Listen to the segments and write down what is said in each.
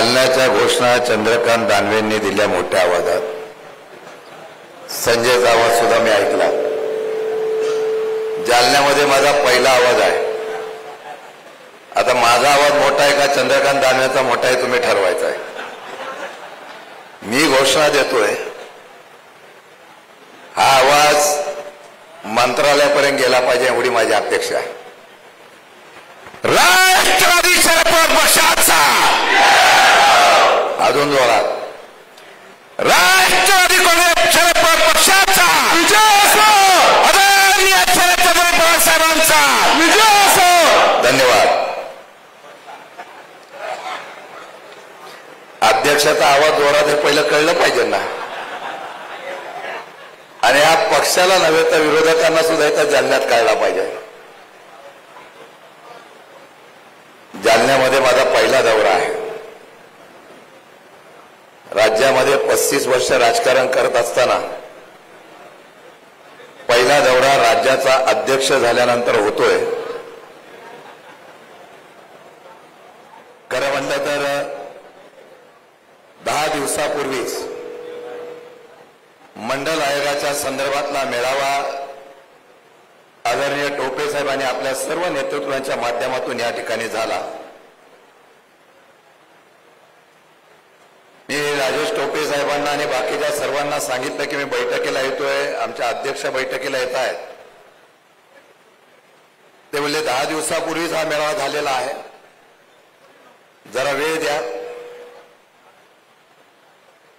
जालन्याच्या घोषणा चंद्रकांत दानवेंनी दिल्या मोठ्या आवाजात. संजयचा आवाज सुद्धा मी ऐकला. जालन्यामध्ये माझा पहिला आवाज आहे. आता माझा आवाज मोठा आहे का चंद्रकांत दानवेचा मोठा आहे तुम्ही ठरवायचा आहे. मी घोषणा देतोय, हा आवाज मंत्रालयापर्यंत गेला पाहिजे एवढी माझी अपेक्षा आहे. राष्ट्रवादी शरद पवार पक्षाचा अजून जोरात, राष्ट्रवादी काँग्रेस शरद पवार पक्षाचा विजय असो, आदरणीय शरदचंद्र पवार साहेबांचा विजय असो. धन्यवाद. अध्यक्षाचा आवाज जोरात हे पहिलं कळलं पाहिजे ना. आणि या पक्षाला नव्हे तर विरोधकांना सुद्धा इथं जालन्यात कळला पाहिजे. जालन्यामध्ये माझा पहिला दौरा आहे. राज्यामध्ये 35 वर्ष राजकारण करत असताना पहिला दौरा राज्याचा अध्यक्ष झाल्यानंतर होतोय. खरं म्हणलं तर 10 दिवसापूर्वीच मंडल आयोगाच्या संदर्भातला मेळावा आदरणीय टोपे साहेबांनी आपल्या सर्व नेतृत्वाच्या माध्यमातून या ठिकाणी झाला. मी राजेश टोपे साहेबांना आणि बाकीच्या सर्वांना सांगितलं की मी बैठकीला येतोय, आमच्या अध्यक्ष बैठकीला येत आहेत. ते बोलले 10 दिवसापूर्वीच हा मेळावा झालेला आहे, जरा वेळ द्या.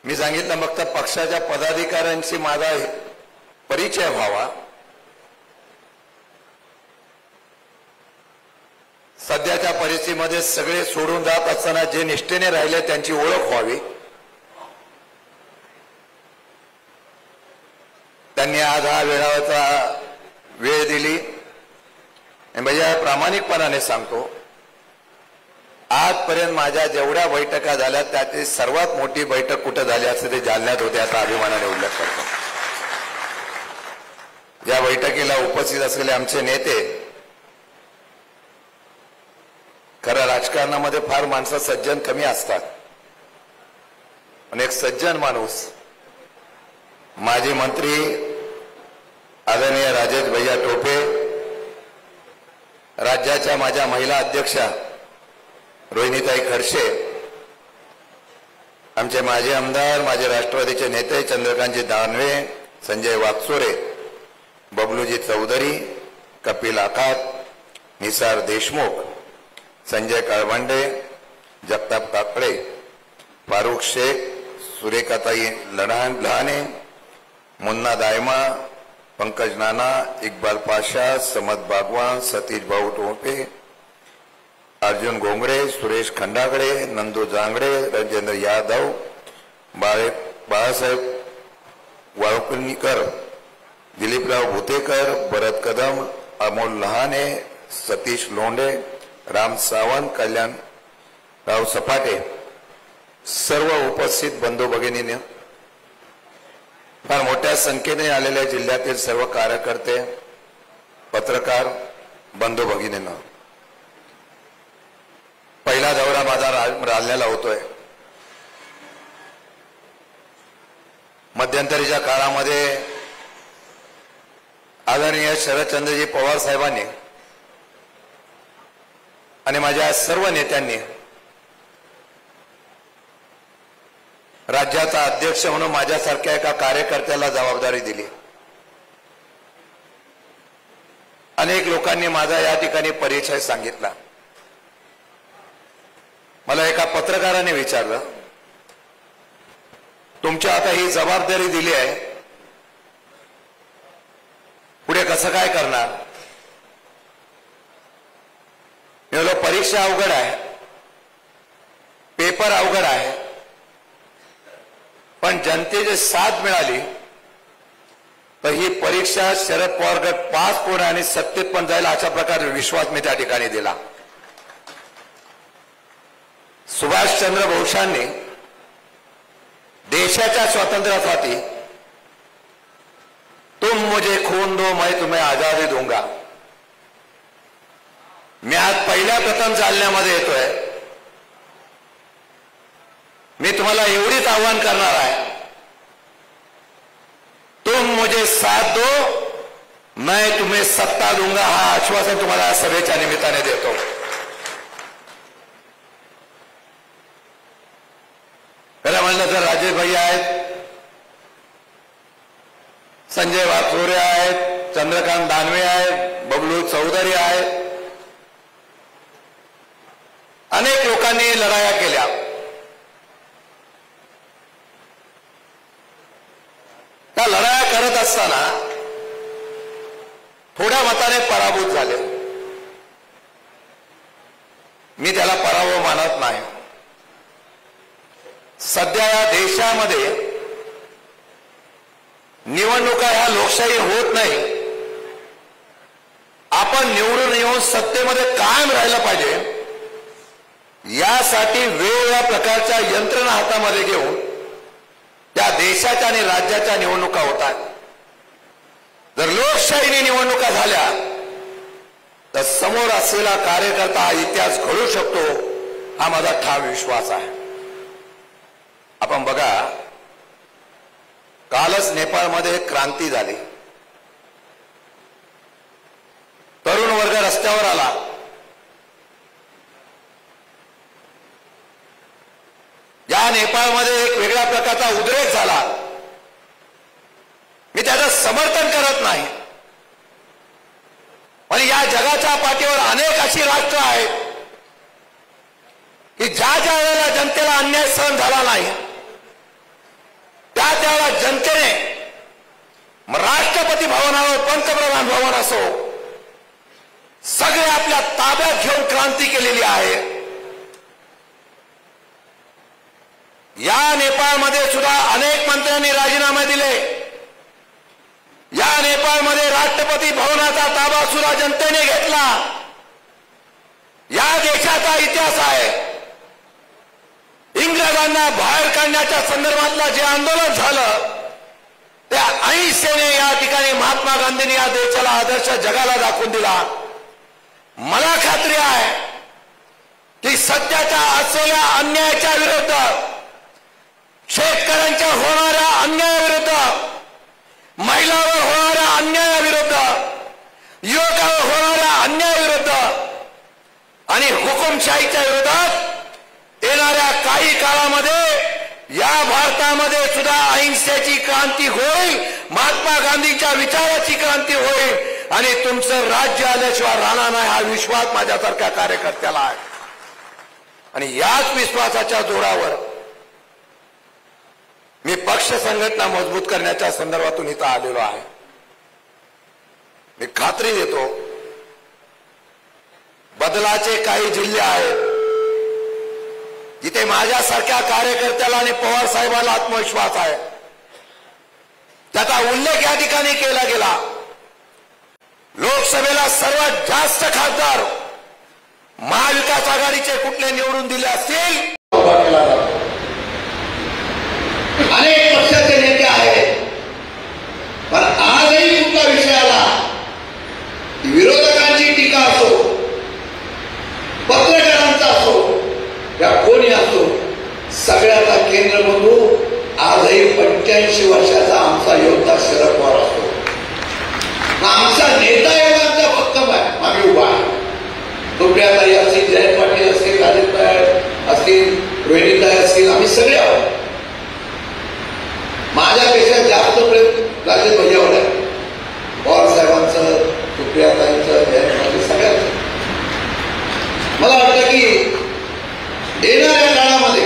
मी सांगितलं मग तर पक्षाच्या पदाधिकाऱ्यांशी माझा परिचय व्हावा. सध्याच्या परिस्थितीमध्ये सगळे सोडून जात असताना जे निष्ठेने राहिले त्यांची ओळख व्हावी. त्यांनी आज हा मेळाव्याचा वेळ दिली. म्हणजे प्रामाणिकपणाने सांगतो, आजपर्यंत माझ्या जेवढ्या बैठका झाल्या त्यातली सर्वात मोठी बैठक कुठं झाली असते ते जालन्यात होते, याचा अभिमानाने उल्लेख करतो. या बैठकीला उपस्थित असलेले आमचे नेते, खरं राजकारणामध्ये फार माणसं सज्जन कमी असतात, पण एक सज्जन माणूस माजी मंत्री आदरणीय राजेश भैया टोपे, राज्याच्या माझ्या महिला अध्यक्षा रोहिणीताई खडसे, आमचे माजी आमदार माझे राष्ट्रवादीचे नेते चंद्रकांतजी दानवे, संजय वाकचोरे, बबलूजी चौधरी, कपिल आखात, निसार देशमुख, संजय कळवंडे, जगताप काकडे, फारुख शेख, सुरेखाताई लहाने, मुन्ना दायमा, पंकज नाना, इक्बाल पाशा, समद बागवान, सतीश भाऊ टोपे, अर्जुन गोंगडे, सुरेश खंडागडे, नंदू जांगडे, राजेंद्र यादव, बाळासाहेब वाळकुलकर, दिलीपराव भुतेकर, भरत कदम, अमोल लहाने, सतीश लोंढे, राम सावंत, कल्याणराव सपाटे, सर्व उपस्थित बंधू भगिनींनी, फार मोठ्या संख्येने आलेल्या जिल्ह्यातील सर्व कार्यकर्ते, पत्रकार बंधू भगिनींना, पहिला दौरा माझा जालन्याला होतोय. मध्यंतरीच्या काळामध्ये आदरणीय शरदचंद्रजी पवार साहेबांनी आणि माझ्या सर्व नेत्यांनी राज्याचा अध्यक्ष म्हणून माझ्यासारख्या एका कार्यकर्त्याला जबाबदारी दिली. अनेक लोकांनी माझा या ठिकाणी परिचय सांगितला. मला एका पत्रकाराने विचारलं, तुमच्या आता ही जबाबदारी दिली आहे, पुढे कसं काय करणार? मी बोललो, परीक्षा अवघड आहे, पेपर अवघड आहे, पण जनतेची साथ मिळाली तर ही परीक्षा शरद पवार गट पास होणार आणि सत्तेत पण जाईल, अशा प्रकारे विश्वास मी त्या ठिकाणी दिला. सुभाषचंद्र बोसांनी देशाच्या स्वातंत्र्यासाठी तुम मुझे खून दो मैं तुम्हें आजादी दूंगा, मी आज पहिल्या प्रथम जालन्यामध्ये येतोय. मी तुम्हाला एवढीच आव्हान करणार आहे, तुम मुझे साथ दो मैं तुम्हें सत्ता दूंगा, हा आश्वासन तुम्हाला सभेच्या निमित्ताने देतो. खरं म्हणलं तर राजेश भाई आहेत, संजय वाकचोरे आहेत, चंद्रकांत दानवे आहेत, बबलू चौधरी आहेत, अनेक लोकांनी लढाया केल्या. त्या लढाया करत असताना थोड्या मताने पराभूत झाले. मी त्याला पराभव मानत नाही. सध्या या देशामध्ये निवडणुका ह्या लोकशाही होत नाही. आपण निवडून येऊन सत्तेमध्ये कायम राहिलं पाहिजे, यासाठी वेगवेगळ्या प्रकारच्या यंत्रणा हातामध्ये घेऊन त्या देशाच्या आणि राज्याच्या निवडणुका होतात. जर लोकशाहीने निवडणुका झाल्या तर समोर असलेला कार्यकर्ता हा इतिहास घडू शकतो, हा माझा ठाम विश्वास आहे. आपण बघा, कालच नेपाळमध्ये क्रांती झाली. तरुण वर्ग रस्त्यावर आला. या नेपाळमध्ये एक वेगळ्या प्रकारचा उद्रेक झाला. मी त्याचं समर्थन करत नाही, पण या जगाच्या पाठीवर अनेक अशी राष्ट्र आहेत की ज्या ज्या वेळेला जनतेला अन्याय सहन झाला नाही, त्या त्यावेळेला जनतेने राष्ट्रपती भवनावर, पंतप्रधान भवन असो, सगळे आपल्या ताब्यात घेऊन क्रांती केलेली आहे. या नेपाळमध्ये सुद्धा अनेक मंत्र्यांनी राजीनामे दिले. या नेपाळमध्ये राष्ट्रपती भवनाचा ताबा सुद्धा जनतेने घेतला. या देशाचा इतिहास आहे. इंग्रजांना बाहेर काढण्याच्या संदर्भातलं जे आंदोलन झालं, त्या अहिंसेने या ठिकाणी महात्मा गांधींनी या देशाला आदर्श जगाला दाखवून दिला. मला खात्री आहे की सध्याच्या असलेल्या अन्यायाच्या विरुद्ध, शेतकऱ्यांच्या होणाऱ्या अन्यायाविरुद्ध, महिलांवर होणाऱ्या अन्यायाविरुद्ध, युवकांवर होणाऱ्या अन्यायाविरुद्ध आणि हुकुमशाहीच्या विरोधात येणाऱ्या काही काळामध्ये या भारतामध्ये सुद्धा अहिंसेची क्रांती होईल, महात्मा गांधीच्या विचाराची क्रांती होईल आणि तुमचं राज्य आल्याशिवाय राहणार नाही, हा विश्वास माझ्यासारख्या कार्यकर्त्याला आहे. आणि याच विश्वासाच्या जोरावर मी पक्ष संघटना मजबूत करण्याच्या संदर्भातून इथं आलेलो आहे. मी खात्री देतो, बदलाचे काही जिल्हे आहेत जिथे माझ्यासारख्या कार्यकर्त्याला आणि पवार साहेबांना आत्मविश्वास आहे. त्याचा उल्लेख या ठिकाणी केला गेला. लोकसभेला सर्वात जास्त खासदार महाविकास आघाडीचे कुठले निवडून दिले असतील, अनेक पक्षाचे नेते आहेत. पण आजही कुठला विषय आला, विरोधकांची टीका असो, पत्रकारांचा असो, या कोणी असो, सगळ्याचा केंद्रबिंदू आजही 85 वर्षाचा आमचा योद्धा शरद पवार असतो. आमचा नेता एवढा आमचा भक्कम आहे, आम्ही उभा आहे. सुप्रियाताई असतील, जयंत पाटील असतील, राजेश असतील, रोहिणीताई असतील, आम्ही सगळे आहोत. माझ्यापेक्षा जास्त प्रेम राजेश भैयावर आहे, पवार साहेबांचं, सुप्रियाताईंचं, जयंत पाटील सगळ्यांचं. मला वाटतं की येणाऱ्या काळामध्ये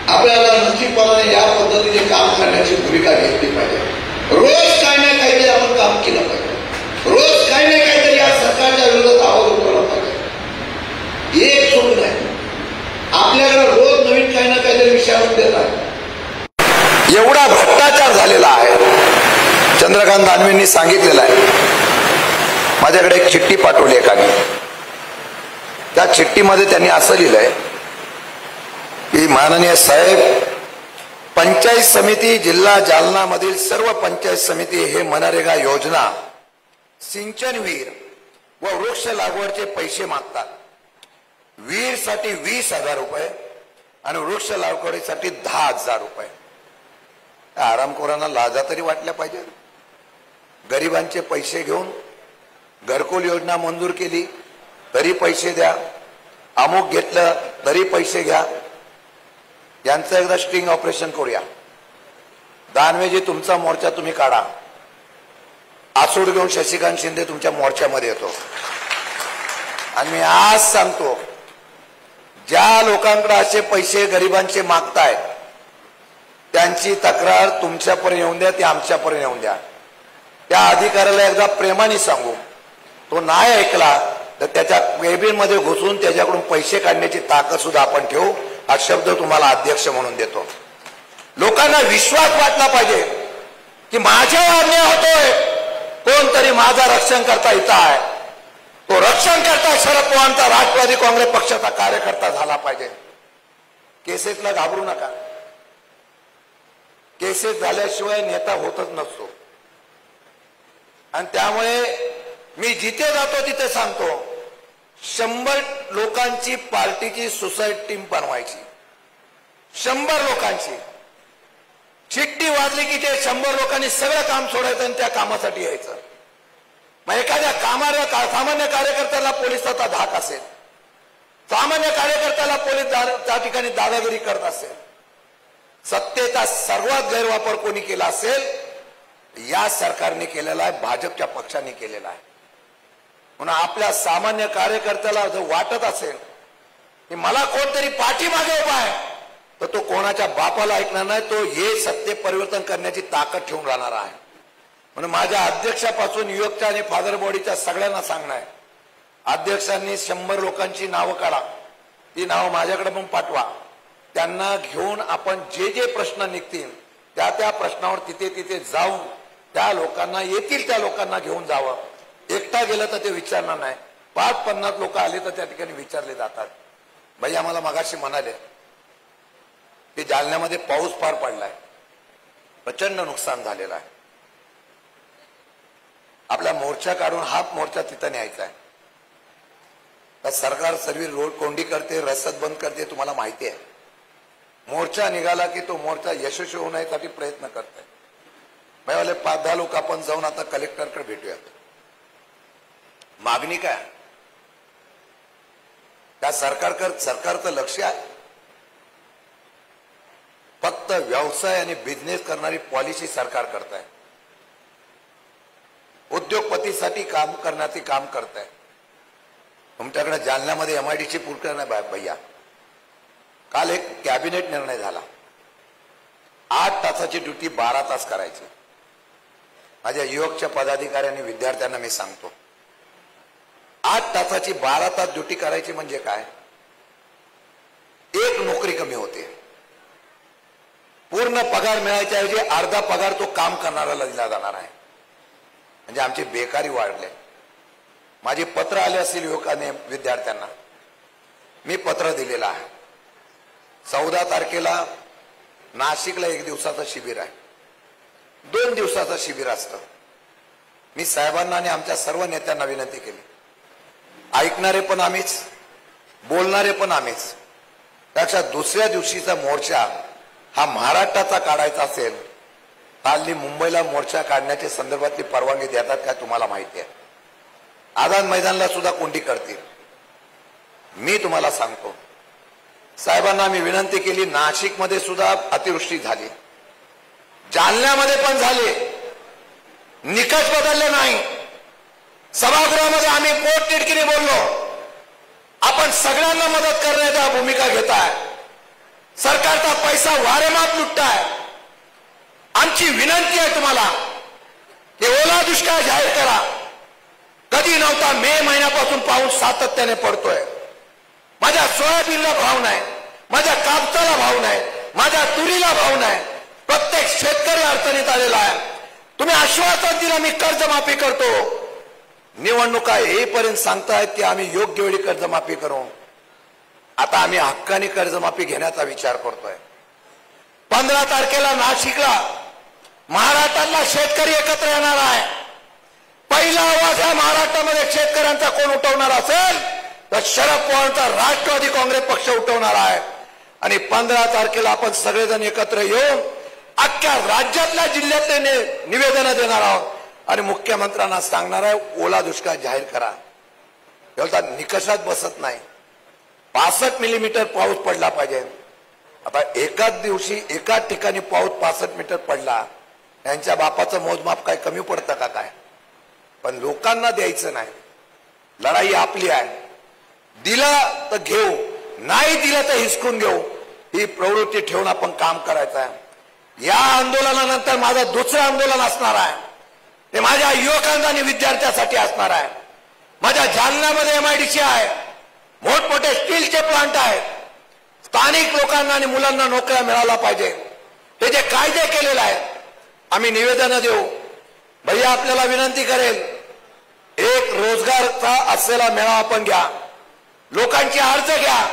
आपल्याला निश्चितपणाने या पद्धतीने काम करण्याची भूमिका घेतली पाहिजे. रोज काही ना काहीतरी आपण काम केलं पाहिजे. रोज काही ना काहीतरी या सरकारच्या विरोधात आवाज उठवला पाहिजे. एक चूक नाही, आपल्याकडे रोज नवीन काही ना काहीतरी विषयावर देतात. एवढा भ्रष्टाचार झालेला आहे. चंद्रकांत दानवेंनी सांगितलेलं आहे. माझ्याकडे एक चिठ्ठी पाठवली एकाने. त्या चिठ्ठीमध्ये त्यांनी असं लिहिलंय की माननीय साहेब, पंचायत समिती जिल्हा जालना मधील सर्व पंचायत समिती हे मनरेगा योजना, सिंचन विहीर व वृक्ष लागवडचे पैसे मागतात. विहीरसाठी 20,000 रुपये, आणि वृक्ष लागवडीसाठी 10,000 रुपये. आरामखोरांना लाजा तरी वाटल्या पाहिजे. गरिबांचे पैसे घेऊन घरकुल योजना मंजूर केली तरी पैसे द्या, अमुक घेतलं तरी पैसे घ्या. यांचं एकदा स्टिंग ऑपरेशन करूया. दानवेजी तुमचा मोर्चा तुम्ही काढा. आसूड घेऊन शशिकांत शिंदे तुमच्या मोर्चामध्ये येतो. आणि मी आज सांगतो, ज्या लोकांकडे असे पैसे गरिबांचे मागतायत त्यांची तक्रार तुमच्यापर्यंत येऊन द्या, ती आमच्यापर्यंत येऊन द्या. त्या अधिकाऱ्याला एकदा प्रेमाने सांगू, तो नाही ऐकला तर त्याच्या केबिनमध्ये घुसून त्याच्याकडून पैसे काढण्याची ताकद सुद्धा आपण ठेवू. हा शब्द तुम्हाला अध्यक्ष म्हणून देतो. लोकांना विश्वास वाटला पाहिजे की माझ्यावर अन्याय होतोय, कोणतरी माझा रक्षण करता इथं आहे. तो रक्षण करता शरद पवारांचा राष्ट्रवादी काँग्रेस पक्षाचा कार्यकर्ता झाला पाहिजे. केसेसला घाबरू नका. केसेस झाल्याशिवाय नेता होतच नसतो. आणि त्यामुळे मी जिथे जातो तिथे सांगतो, 100 लोकांची पार्टीची सुसाईड टीम बनवायची. 100 लोकांची चिठ्ठी वाजली की ते 100 लोकांनी सगळं काम सोडायचं आणि त्या कामासाठी यायचं. मग एखाद्या सामान्य कार्यकर्त्याला पोलिसाचा धाक असेल, सामान्य कार्यकर्त्याला पोलीस त्या ठिकाणी दादागिरी करत असेल, सत्तेचा सर्वात गैरवापर कोणी केला असेल, या सरकारने केलेला आहे, भाजपच्या पक्षाने केलेला आहे. म्हणून आपल्या सामान्य कार्यकर्त्याला जर वाटत असेल की मला कोणतरी पाठीमागे उभा आहे, तर तो कोणाच्या बापाला ऐकणार नाही. तो हे सत्य परिवर्तन करण्याची ताकद ठेवून राहणार आहे. म्हणून माझ्या अध्यक्षापासून युवकच्या आणि फादर बॉडीच्या सगळ्यांना सांगणं आहे, अध्यक्षांनी 100 लोकांची नावं काढा, ती नावं माझ्याकडे पण पाठवा. त्यांना घेऊन आपण जे जे प्रश्न निघतील त्या त्या प्रश्नावर तिथे तिथे जाऊन त्या लोकांना येतील त्या लोकांना घेऊन जावं. एकटा गेलं तर ते विचारणार नाही. 5-50 लोक आले तर त्या ठिकाणी विचारले जातात. भाई आम्हाला मगाशी म्हणाले की जालन्यामध्ये पाऊस फार पडलाय, प्रचंड नुकसान झालेलं आहे, आपला मोर्चा काढून हा मोर्चा तिथं न्यायचा आहे. तर सरकार सर्व रोड कोंडी करते, रस्ता बंद करते, तुम्हाला माहिती आहे. मोर्चा निघाला की तो मोर्चा यशस्वी होण्यासाठी प्रयत्न करते. भाईवाले 5-10 लोक आपण जाऊन आता कलेक्टरकडे भेटूयात. मागणी काय? त्या सरकारचं लक्ष आहे फक्त व्यवसाय आणि बिझनेस करणारी पॉलिसी सरकार करत आहे. उद्योगपतीसाठी काम करण्याचे काम करत आहे. तुमच्याकडे जालन्यामध्ये MIDC पूर्ण नाही भैया. काल एक कॅबिनेट निर्णय झाला, 8 तासाची ड्युटी 12 तास करायची. माझ्या युवकच्या पदाधिकाऱ्यांनी विद्यार्थ्यांना मी सांगतो, 8 तासाची 12 तास ड्युटी करायची म्हणजे काय? एक नोकरी कमी होते. पूर्ण पगार मिळायच्या ऐवजी अर्धा पगार तो काम करणाऱ्याला दिला जाणार आहे. म्हणजे आमची बेकारी वाढले. माझी पत्र आले असतील युवकांनी विद्यार्थ्यांना, मी पत्र दिलेलं आहे. 14 तारखेला नाशिकला 1 दिवसाचं शिबिर आहे, 2 दिवसाचं शिबिर असतं. मी साहेबांना आणि आमच्या सर्व नेत्यांना विनंती केली, ऐकणारे पण आम्हीच, बोलणारे पण आम्हीच. त्याच्या दुसऱ्या दिवशीचा मोर्चा हा महाराष्ट्राचा काढायचा असेल, हल्ली मुंबईला मोर्चा काढण्याच्या संदर्भातली परवानगी देतात काय तुम्हाला माहिती आहे? आझाद मैदानला सुद्धा कोंडी करतील. मी तुम्हाला सांगतो, साहेबांना मी विनंती केली, नाशिकमध्ये सुद्धा अतिवृष्टी झाली, जालन्यामध्ये पण झाली, निकष बदलले नाही. सभागृहामध्ये आम्ही पोटतिडकीने बोललो, आपण सगळ्यांना मदत करण्याच्या भूमिका घेताय, सरकारचा पैसा वारेमाप लुटताय. आमची विनंती आहे तुम्हाला की ओला दुष्काळ जाहीर करा. कधी नव्हता, मे महिन्यापासून पाऊस सातत्याने पडतोय. माझ्या सोयाबीनला भाव नाही, माझ्या कापसाला भाव नाही, माझ्या तुरीला भाव नाही. प्रत्येक शेतकरी अडचणीत आलेला आहे. तुम्ही आश्वासन दिलं मी कर्जमाफी करतो, निवडणुका येईपर्यंत सांगतायत की आम्ही योग्य वेळी कर्जमाफी करू. आता आम्ही हक्काने कर्जमाफी घेण्याचा विचार करतोय. 15 तारखेला नाशिकला महाराष्ट्रातला शेतकरी एकत्र येणार आहे. पहिला आवाज या महाराष्ट्रामध्ये शेतकऱ्यांचा कोण उठवणार असेल तर शरद पवारांचा राष्ट्रवादी काँग्रेस पक्ष उठवणार आहे. आणि 15 तारखेला आपण सगळेजण एकत्र येऊन अख्ख्या राज्यातल्या जिल्ह्यातले निवेदन देणार आहोत आणि मुख्यमंत्र्यांना सांगणार आहे ओला दुष्काळ जाहीर करा. एवढा निकषात बसत नाही. 65 मिलीमीटर पाऊस पडला पाहिजे. आता एकाच दिवशी एकाच ठिकाणी पाऊस 65 मीटर पडला, यांच्या बापाचं मोजमाप काय कमी पडतं का काय? पण लोकांना द्यायचं नाही. लढाई आपली आहे. दिलं तर घेऊ, नाही दिलं तर हिसकून घेऊ, ही प्रवृत्ती ठेवून आपण काम करायचं आहे. या आंदोलनानंतर माझं दुसरं आंदोलन असणार आहे. ते माझ्या युवकांना आणि विद्यार्थ्यांसाठी असणार आहे. माझ्या जालन्यामध्ये MIDC आहे, मोठमोठे स्टीलचे प्लांट आहेत. स्थानिक लोकांना आणि मुलांना नोकऱ्या मिळाल्या पाहिजे. ते जे कायदे केलेले आहेत आम्ही निवेदन देऊ. भैया आपल्याला विनंती करेल, एक रोजगारचा असलेला मेळावा पण घ्या. लोकांचे अर्ज घ्या,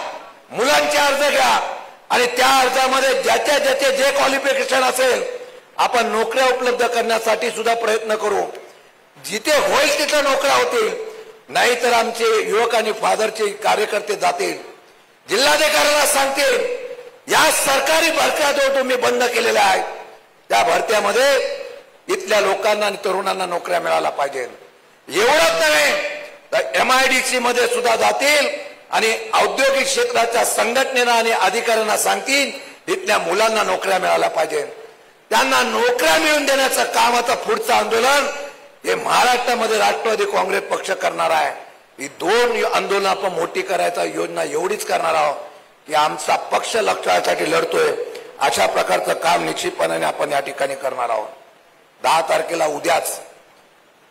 मुलांचे अर्ज घ्या आणि त्या अर्जामध्ये ज्याच्या ज्याचे जे क्वालिफिकेशन असेल आपण नोकऱ्या उपलब्ध करण्यासाठी सुद्धा प्रयत्न करू. जिथे होईल तिथे नोकऱ्या होतील. नाहीतर आमचे युवक आणि फादरचे कार्यकर्ते जातील, जिल्हाधिकाऱ्याला सांगतील या सरकारी भरत्या जो तुम्ही बंद केलेल्या आहेत त्या भरत्यामध्ये इथल्या लोकांना आणि तरुणांना नोकऱ्या मिळाल्या पाहिजे. एवढंच नव्हे तर MIDC मध्ये सुद्धा जातील आणि औद्योगिक क्षेत्राच्या संघटनेला आणि अधिकाऱ्यांना सांगतील इथल्या मुलांना नोकऱ्या मिळाल्या पाहिजे. त्यांना नोकऱ्या मिळवून देण्याचं काम आता पुढचं आंदोलन हे महाराष्ट्रामध्ये राष्ट्रवादी काँग्रेस पक्ष करणार आहे. ही 2 आंदोलन आपण मोठी करायचा योजना एवढीच करणार आहोत की आमचा पक्ष लक्षासाठी लढतोय अशा प्रकारचं काम निश्चितपणे आपण या ठिकाणी करणार आहोत. 10 तारखेला उद्याच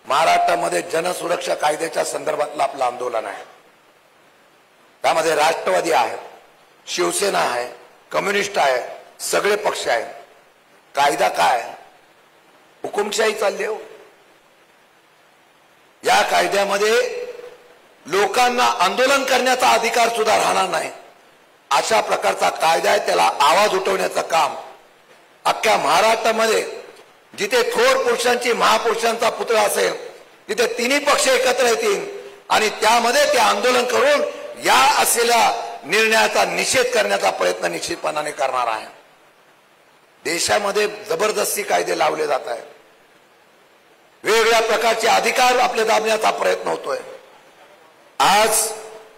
महाराष्ट्रामध्ये जनसुरक्षा कायद्याच्या संदर्भातलं आपलं आंदोलन आहे. त्यामध्ये राष्ट्रवादी आहे, शिवसेना आहे, कम्युनिस्ट आहे, सगळे पक्ष आहेत. कायदा काय? हुकुमशाही चालली हो. या कायद्यामध्ये लोकांना आंदोलन करण्याचा अधिकार सुद्धा राहणार नाही अशा प्रकारचा कायदा आहे. त्याला आवाज उठवण्याचं काम अख्ख्या महाराष्ट्रामध्ये जिथे थोर पुरुषांची महापुरुषांचा पुतळा असेल तिथे तिन्ही पक्ष एकत्र येतील आणि त्यामध्ये ते आंदोलन करून या असलेल्या निर्णयाचा निषेध करण्याचा प्रयत्न निश्चितपणाने करणार आहे. देशामध्ये जबरदस्ती कायदे लावले जात आहेत. वेगवेगळ्या प्रकारचे अधिकार आपले दाबण्याचा प्रयत्न होतोय. आज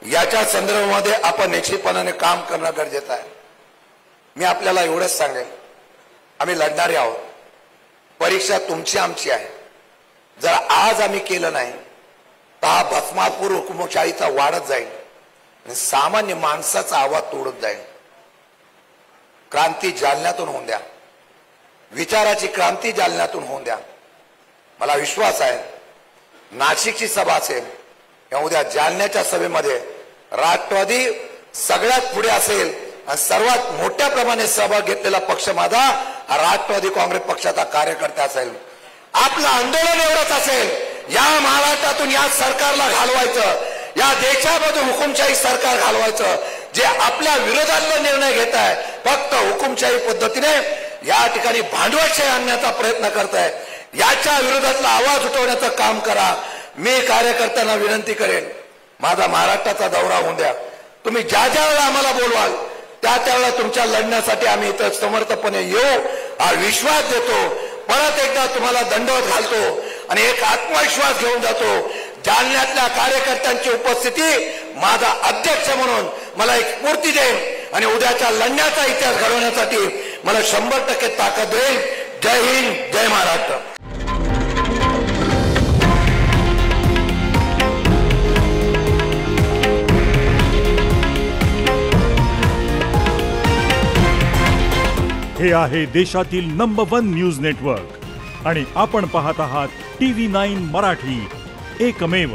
याच्या संदर्भामध्ये आपण निश्चितपणाने काम करणं गरजेचं आहे. मी आपल्याला एवढंच सांगेन, आम्ही लढणारे आहोत. परीक्षा तुमची आमची आहे. जर आज आम्ही केलं नाही तर हा भस्मापूर हुकुमशाहीचा वाढत जाईल आणि सामान्य माणसाचा आवाज तोडत जाईल. क्रांती जालन्यातून होऊन द्या, विचाराची क्रांती जालन्यातून होऊन द्या. मला विश्वास आहे नाशिकची सभा असेल किंवा उद्या जालन्याच्या सभेमध्ये राष्ट्रवादी सगळ्यात पुढे असेल आणि सर्वात मोठ्या प्रमाणे सहभाग घेतलेला पक्ष माझा हा राष्ट्रवादी काँग्रेस पक्षाचा कार्यकर्ता असेल. आपलं आंदोलन एवढंच असेल, या महाराष्ट्रातून या सरकारला घालवायचं, या देशामधून हुकुमशाही सरकार घालवायचं. जे आपल्या विरोधातला निर्णय घेत आहे फक्त हुकुमशाही पद्धतीने या ठिकाणी भांडवलशाही आणण्याचा प्रयत्न करत आहे, याच्या विरोधातला आवाज उठवण्याचं काम करा. मी कार्यकर्त्यांना विनंती करेन, माझा महाराष्ट्राचा दौरा होऊन द्या. तुम्ही ज्या ज्या वेळेला आम्हाला बोलवाल त्या त्यावेळेला तुमच्या लढण्यासाठी आम्ही इथं समर्थपणे येऊ हा विश्वास देतो. परत एकदा तुम्हाला दंडवत घालतो आणि एक आत्मविश्वास घेऊन जातो. जालन्यातल्या कार्यकर्त्यांची उपस्थिती माझा अध्यक्ष म्हणून मला एक स्फूर्ती देईल आणि उद्याच्या लढण्याचा इतिहास घडवण्यासाठी मला 100% ताकद देईल. जय हिंद, जय महाराष्ट्र. हे आहे देशातील नंबर 1 न्यूज नेटवर्क आणि आपण पाहत आहात TV9 मराठी, एकमेव.